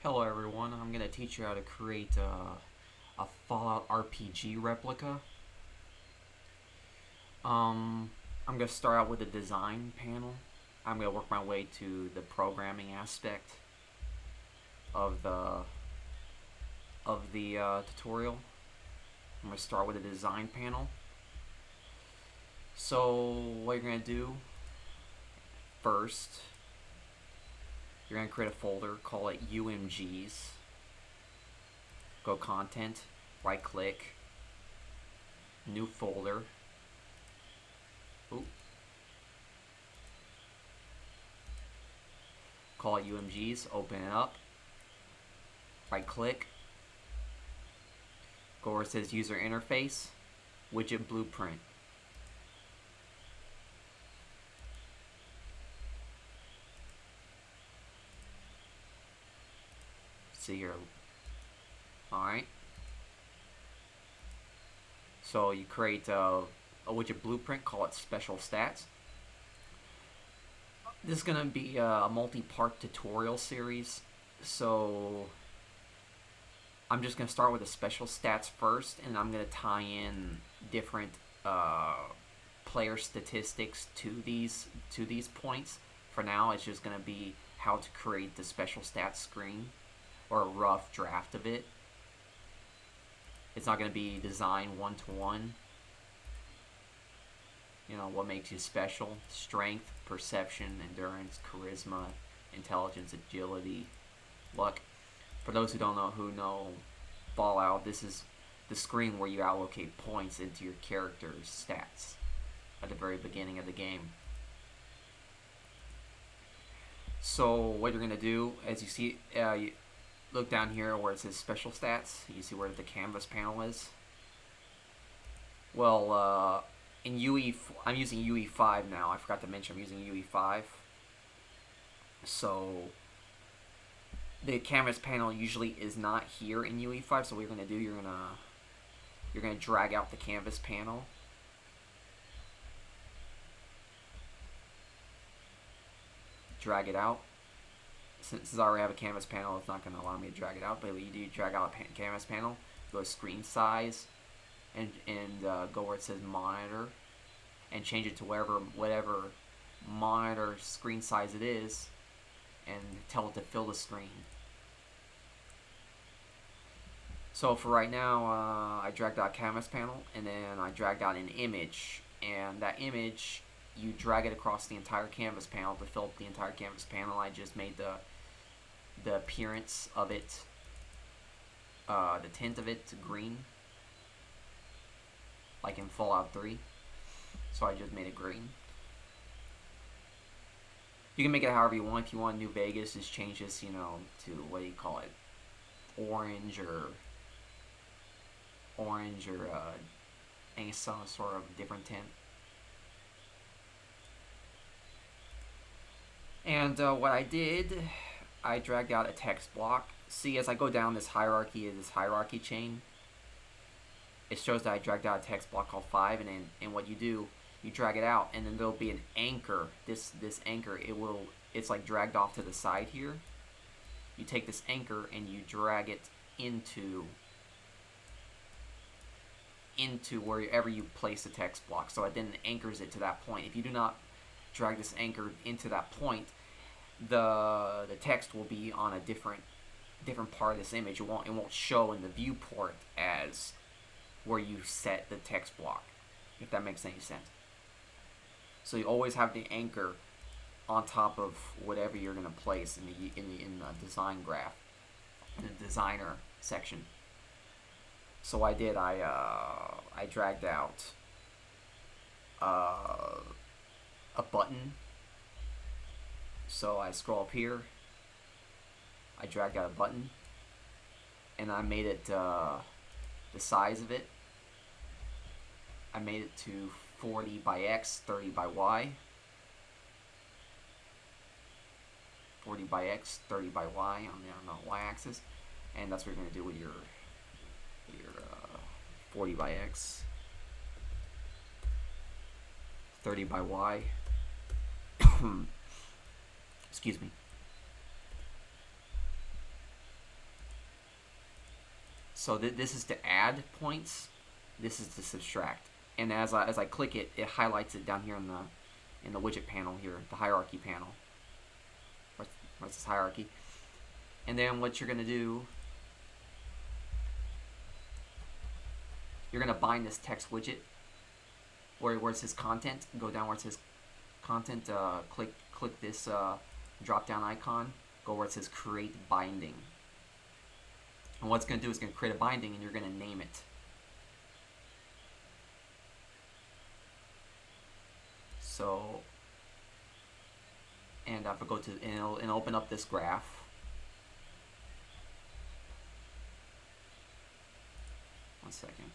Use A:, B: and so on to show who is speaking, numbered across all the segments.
A: Hello everyone, I'm going to teach you how to create a Fallout RPG replica. I'm going to start out with the design panel. I'm going to work my way to the programming aspect of the tutorial. I'm going to start with the design panel. So what you're going to do first, you're going to create a folder, call it UMGs. Go content, right click, new folder. Ooh. Call it UMGs, open it up, right click, go where it says user interface, widget blueprint. See here. Alright. So you create a widget blueprint, call it special stats. This is going to be a multi-part tutorial series, so I'm just going to start with the special stats first, and I'm going to tie in different player statistics to these points. For now, it's just going to be how to create the special stats screen, or a rough draft of it. It's not going to be designed one-to-one. You know, what makes you special: strength, perception, endurance, charisma, intelligence, agility, luck. For those who don't know Fallout, this is the screen where you allocate points into your character's stats at the very beginning of the game. So what you're going to do, as you see, you look down here where it says special stats. You see where the canvas panel is. Well, in I'm using UE5 now. I forgot to mention I'm using UE5. So the canvas panel usually is not here in UE5. So what you're gonna do, you're gonna drag out the canvas panel. Drag it out. Since I already have a canvas panel, it's not gonna allow me to drag it out. But what you do, drag out a canvas panel, go to screen size, and go where it says monitor, and change it to whatever monitor screen size it is, and tell it to fill the screen. So for right now, I dragged out a canvas panel, and then I dragged out an image, and that image, you drag it across the entire canvas panel to fill up the entire canvas panel. I just made the appearance of it, the tint of it, to green, like in Fallout 3. So I just made it green. You can make it however you want. If you want New Vegas, just change this, you know, to, what do you call it, orange or any some sort of different tint. And what I did, I dragged out a text block. See, as I go down this hierarchy chain, it shows that I dragged out a text block called 5, and what you do, you drag it out, and then there'll be an anchor. This anchor, it's like dragged off to the side here. You take this anchor and you drag it into wherever you place the text block. So it then anchors it to that point. If you do not drag this anchor into that point, the text will be on a different part of this image. It won't show in the viewport as where you set the text block, if that makes any sense. So you always have the anchor on top of whatever you're going to place in the design graph, in the designer section. So I did. I dragged out a button. So I scroll up here. I dragged out a button, and I made it the size of it. I made it to 40 by X, 30 by Y. 40 by X, 30 by Y on the Y-axis, and that's what you're going to do with your 40 by X, 30 by Y. Excuse me. So this is to add points. This is to subtract. And as I click it, it highlights it down here in the widget panel here, the hierarchy panel. What's this hierarchy? And then what you're going to do, you're going to bind this text widget where it says content. Go down where it says content. Click this drop down icon. Go where it says create binding. And what it's going to do is going to create a binding, and you're going to name it. So, and if I go to, and it'll open up this graph. One second.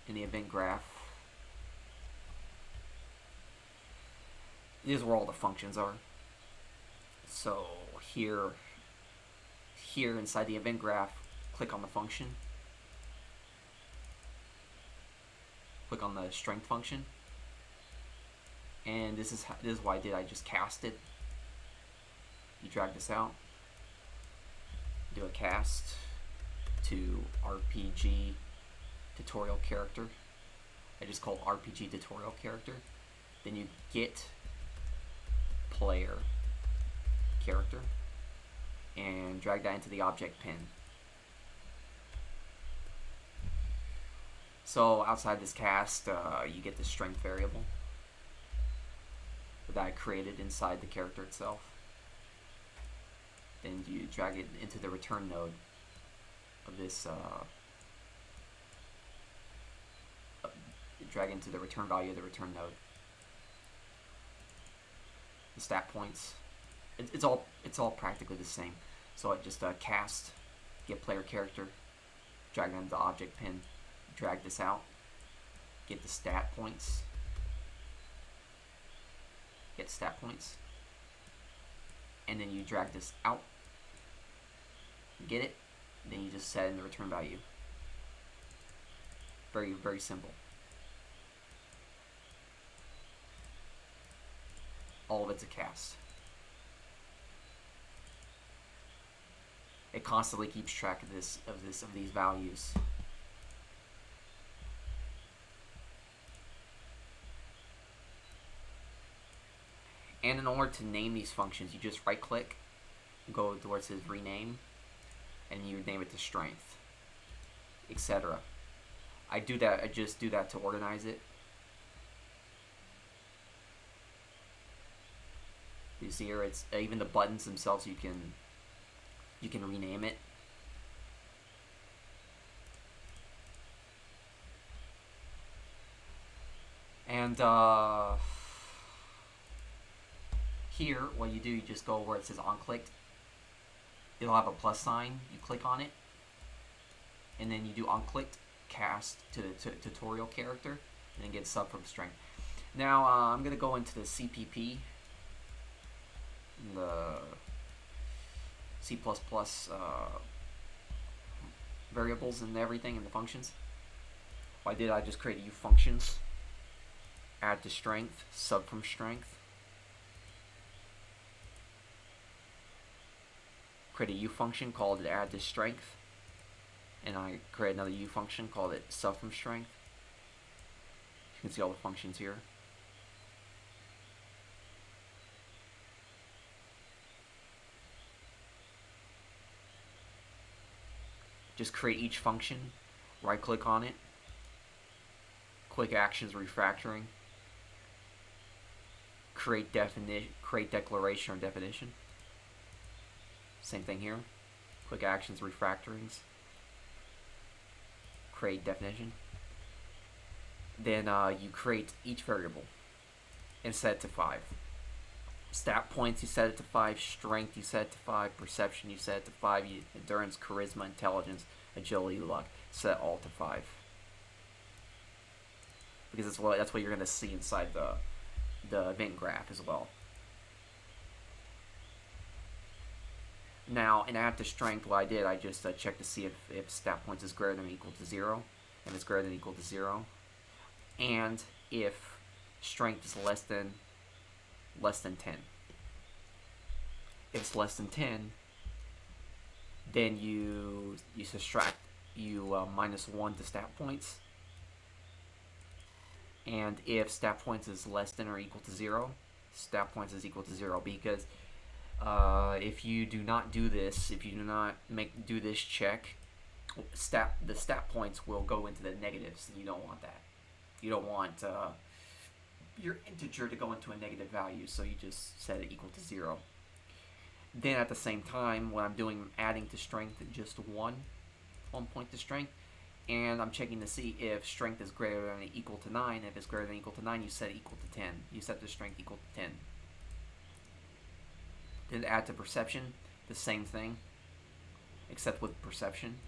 A: In the event graph, this is where all the functions are. So here inside the event graph, click on the function. Click on the strength function, and this is what I did. I just cast it. You drag this out, do a cast to RPG tutorial character. I just called RPG tutorial character. Then you get player character and drag that into the object pin. So outside this cast, you get the strength variable that I created inside the character itself. Then you drag it into the return node of this, drag into the return value of the return node. The stat points, it's all practically the same. So I just cast, get player character, drag them to the object pin. Drag this out, get the stat points, get stat points, and then you drag this out, get it, then you just set in the return value. Very, very simple. All of it's a cast. It constantly keeps track of these values. And in order to name these functions, you just right click, go to where it says rename, and you name it to strength, etc. I just do that to organize it. You see here, it's even the buttons themselves, you can rename it. And here, what you do, you just go where it says on clicked. It'll have a plus sign. You click on it, and then you do on clicked cast to tutorial character, and then get sub from strength. Now I'm gonna go into the CPP, the C++ variables and everything, and the functions. What I did, I just created U functions. Add to strength, sub from strength. Create a U function, called it add to strength, and I create another U function, called it sub from strength. You can see all the functions here. Just create each function, right click on it, quick actions refactoring, create declaration or definition. Same thing here. Quick actions, refactorings. Create definition. Then you create each variable and set it to 5. Stat points, you set it to 5. Strength, you set it to 5. Perception, you set it to 5. Endurance, charisma, intelligence, agility, luck, set all to 5. Because that's what you're going to see inside the event graph as well. Now, in add to strength, what I did, I just checked to see if stat points is greater than or equal to 0, and it's greater than or equal to 0, and if strength is less than 10. If it's less than 10, Then you subtract -1 to stat points, and if stat points is less than or equal to 0, stat points is equal to 0, because if you do not do this, if you do not do this check, the stat points will go into the negatives, and you don't want that. You don't want your integer to go into a negative value, so you just set it equal to 0. Then at the same time, when I'm doing adding to strength, just one point to strength, and I'm checking to see if strength is greater than or equal to 9. If it's greater than or equal to 9, you set it equal to 10. You set the strength equal to 10. Then add to perception, the same thing, except with perception.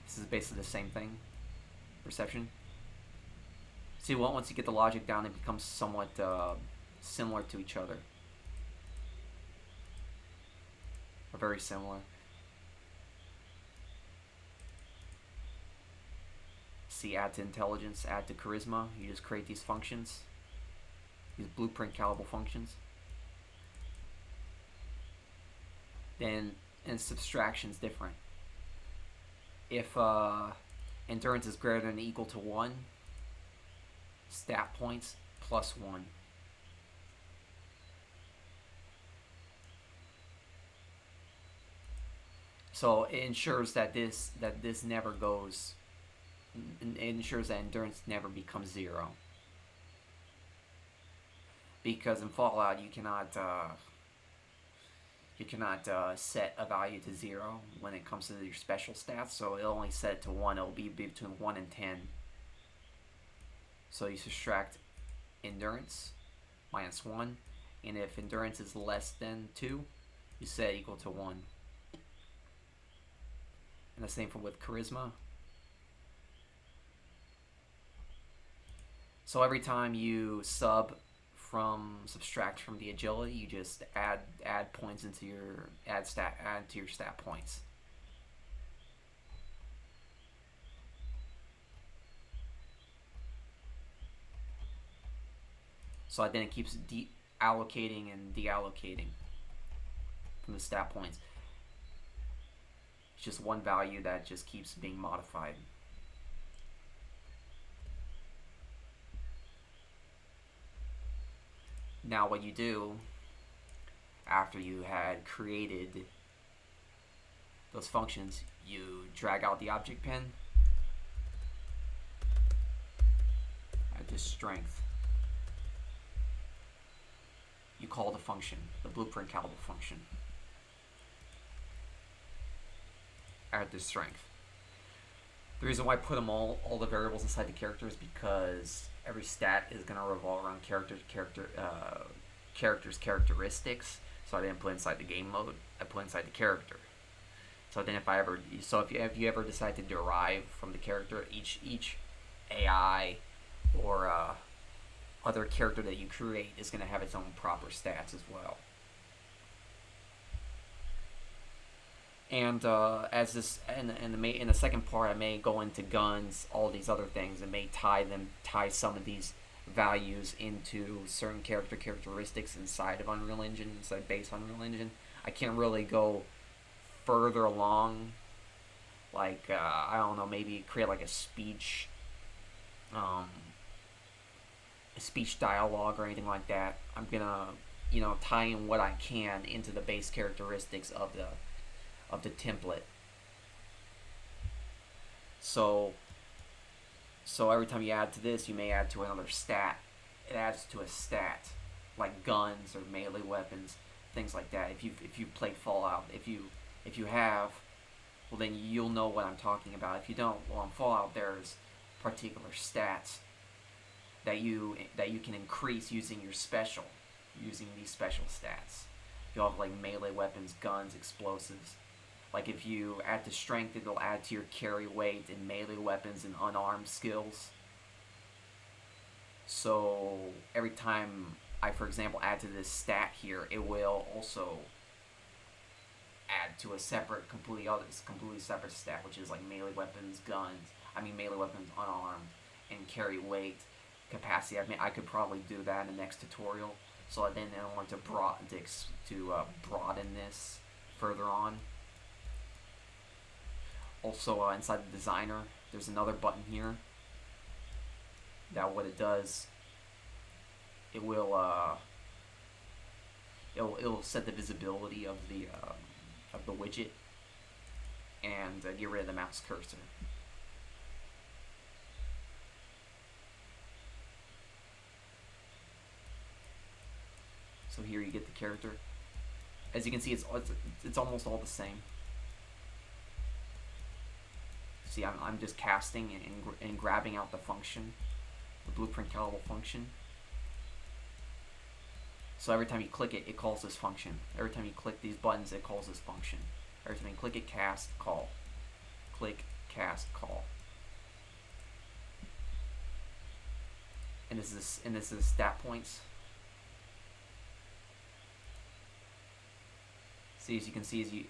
A: This is basically the same thing, perception. See, well, once you get the logic down, it becomes somewhat similar to each other. Or very similar. See, add to intelligence, add to charisma. You just create these functions, these blueprint callable functions. Then, and subtraction's different. If endurance is greater than or equal to 1, stat points +1. So it ensures that this never goes. It ensures that endurance never becomes 0. Because in Fallout you cannot set a value to 0 when it comes to your special stats. So it'll only set it to 1. It'll be between 1 and 10. So you subtract endurance -1, and if endurance is less than 2, you set equal to 1. And the same for with charisma. So every time you subtract from the agility, you just add points into your add to your stat points. So then it keeps allocating and deallocating from the stat points. It's just one value that just keeps being modified. Now what you do after you had created those functions, you drag out the object pen, add this strength. You call the function, the blueprint callable function. Add this strength. The reason why I put them all the variables inside the character is because every stat is going to revolve around characters' characteristics. So I didn't put inside the game mode. I put inside the character. So then if you ever decide to derive from the character, each AI or other character that you create is going to have its own proper stats as well. And as this in the second part, I may go into guns, all these other things, and may tie some of these values into certain characteristics inside of Unreal Engine, inside base Unreal Engine. I can't really go further along, like I don't know, maybe create like a speech dialogue or anything like that. I'm gonna tie in what I can into the base characteristics of the template. So every time you add to this, you may add to another stat. It adds to a stat, like guns or melee weapons, things like that. If you've played Fallout, if you have, well then you'll know what I'm talking about. If you don't, well, in Fallout there's particular stats that you can increase using these special stats. You have like melee weapons, guns, explosives. Like if you add to strength, it'll add to your carry weight and melee weapons and unarmed skills. So every time I, for example, add to this stat here, it will also add to a completely separate stat, which is like melee weapons, unarmed, and carry weight. capacity. I mean, I could probably do that in the next tutorial. So then I want to broaden this further on. Also, inside the designer, there's another button here. That what it does, it will it'll set the visibility of the widget and get rid of the mouse cursor. So here you get the character. As you can see, it's almost all the same. See, I'm just casting and grabbing out the function, the blueprint callable function. So every time you click it, it calls this function. Every time you click these buttons, it calls this function. Every time you click it, cast, call. Click, cast, call. And this is stat points. See, as you can see,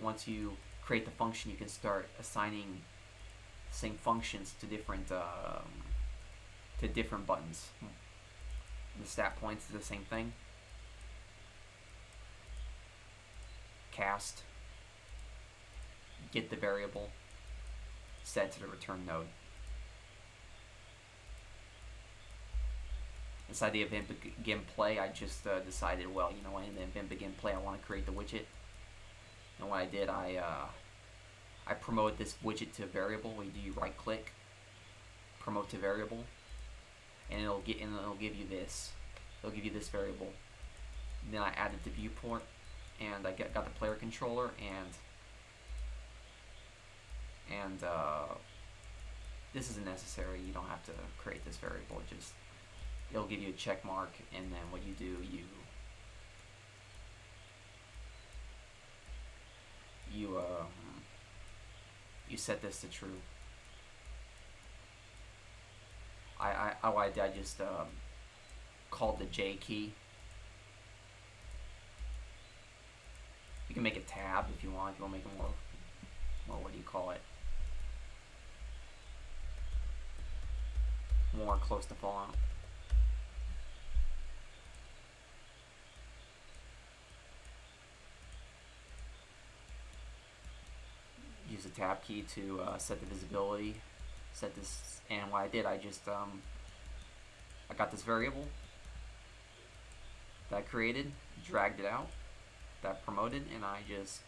A: once you create the function, you can start assigning the same functions to different buttons. The stat points is the same thing. Cast, get the variable, set to the return node. Inside the event begin play, I just decided, well, you know, in the event begin play, I want to create the widget. And what I did, I promote this widget to variable. You right click, promote to variable, and it'll give you this. It'll give you this variable. And then I added the viewport, and I got the player controller, and this isn't necessary. You don't have to create this variable. Just it'll give you a check mark, and then what you do, you set this to true. I just called the J key. You can make a tab if you want. If you want to make it more, what do you call it? More close to Fallout. Use the tab key to set the visibility, set this, and what I did, I just I got this variable that I created, dragged it out, that promoted, and I just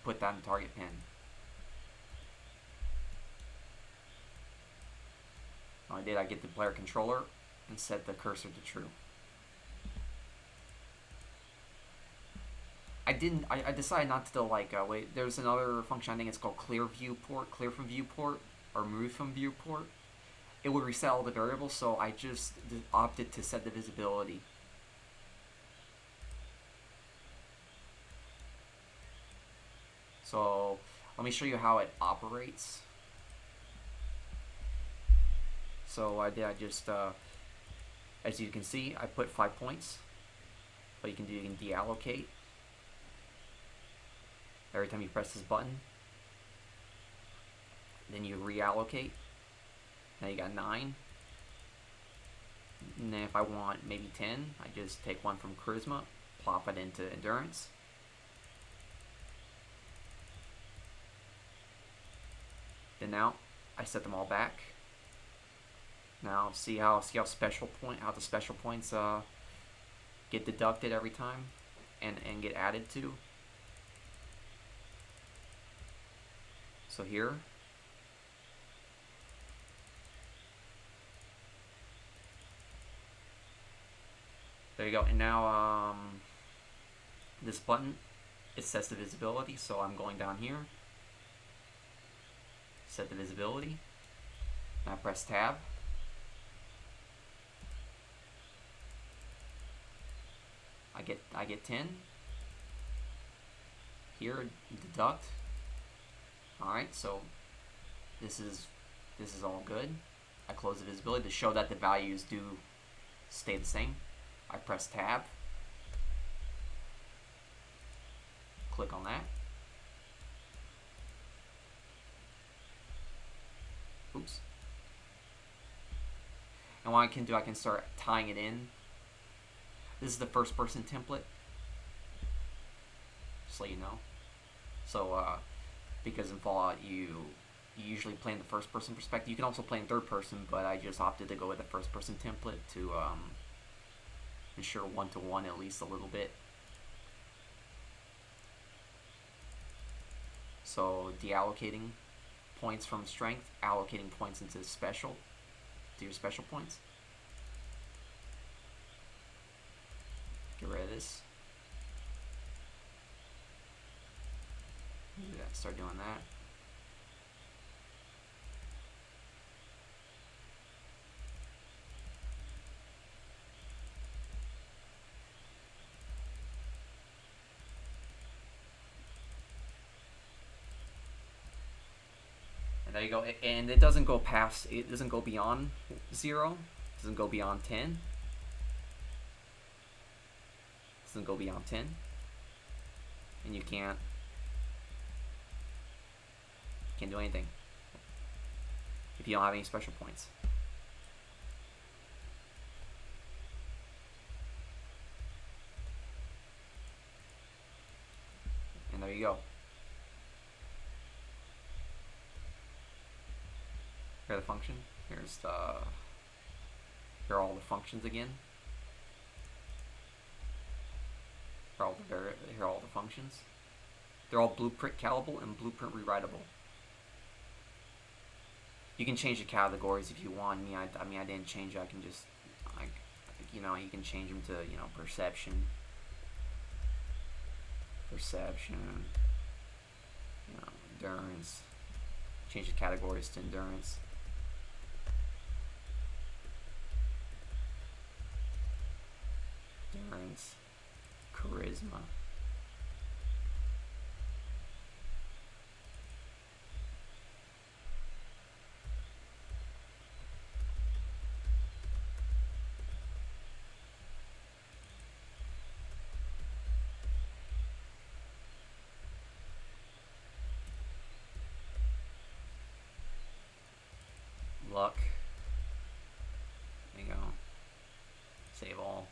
A: put that in target pin. What I did, I get the player controller and set the cursor to true. I decided not to wait, there's another function, I think it's called clear viewport, clear from viewport, or remove from viewport. It would reset all the variables, so I just opted to set the visibility. So let me show you how it operates. So I just, as you can see, I put 5 points. What you can do, you can deallocate. Every time you press this button, then you reallocate. Now you got 9. And then if I want maybe 10, I just take one from charisma, plop it into endurance. Then now I set them all back. Now see how the special points get deducted every time and get added to. So here, there you go. And now this button, it sets the visibility. So I'm going down here, set the visibility. Now press tab. I get 10. Here, deduct. Alright, so this is all good. I close the visibility to show that the values do stay the same. I press tab, click on that. Oops. And what I can do, I can start tying it in. This is the first person template, just so you know. So because in Fallout you usually play in the first person perspective. You can also play in third person, but I just opted to go with the first person template to ensure one-to-one at least a little bit. So deallocating points from strength, allocating points into special, to your special points. Get rid of this. Yeah, start doing that. And there you go. And it doesn't go past, it doesn't go beyond 0. It doesn't go beyond 10. It doesn't go beyond 10. And you can't do anything if you don't have any special points. And there you go. Here's the function. Here's the, here are all the functions again. Here are all the functions. They're all blueprint callable and blueprint rewritable. You can change the categories if you want. I mean, I didn't change it. I can just, like, you know, you can change them to, you know, perception, you know, endurance. Change the categories to endurance. Endurance, charisma. Luck. There you go. Save all.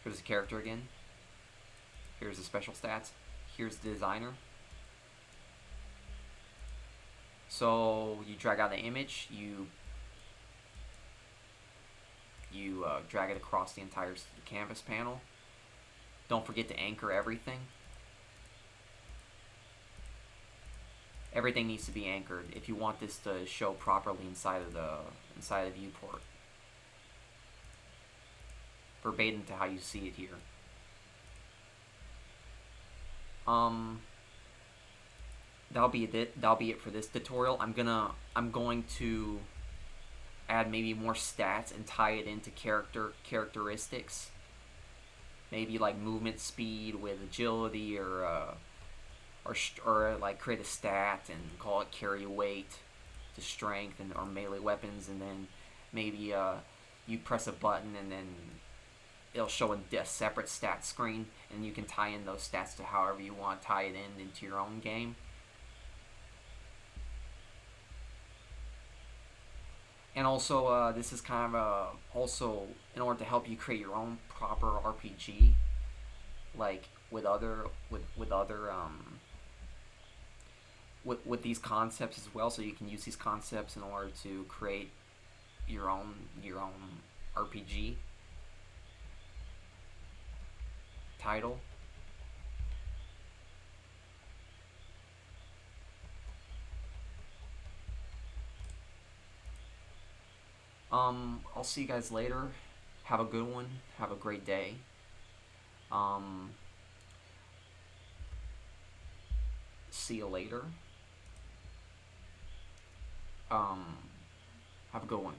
A: Here's the character again. Here's the special stats. Here's the designer. So you drag out the image, you drag it across the entire canvas panel. Don't forget to anchor everything. Everything needs to be anchored if you want this to show properly inside of the viewport. Verbatim to how you see it here. That'll be it for this tutorial. I'm going to add maybe more stats and tie it into characteristics. Maybe like movement speed with agility, or like create a stat and call it carry weight to strength or melee weapons, and then maybe you press a button and then it'll show a separate stat screen, and you can tie in those stats to however you want to tie it into your own game. And also, this is kind of also in order to help you create your own proper RPG, like with these concepts as well. So you can use these concepts in order to create your own RPG title. I'll see you guys later. Have a good one. Have a great day. See you later. Have a good one.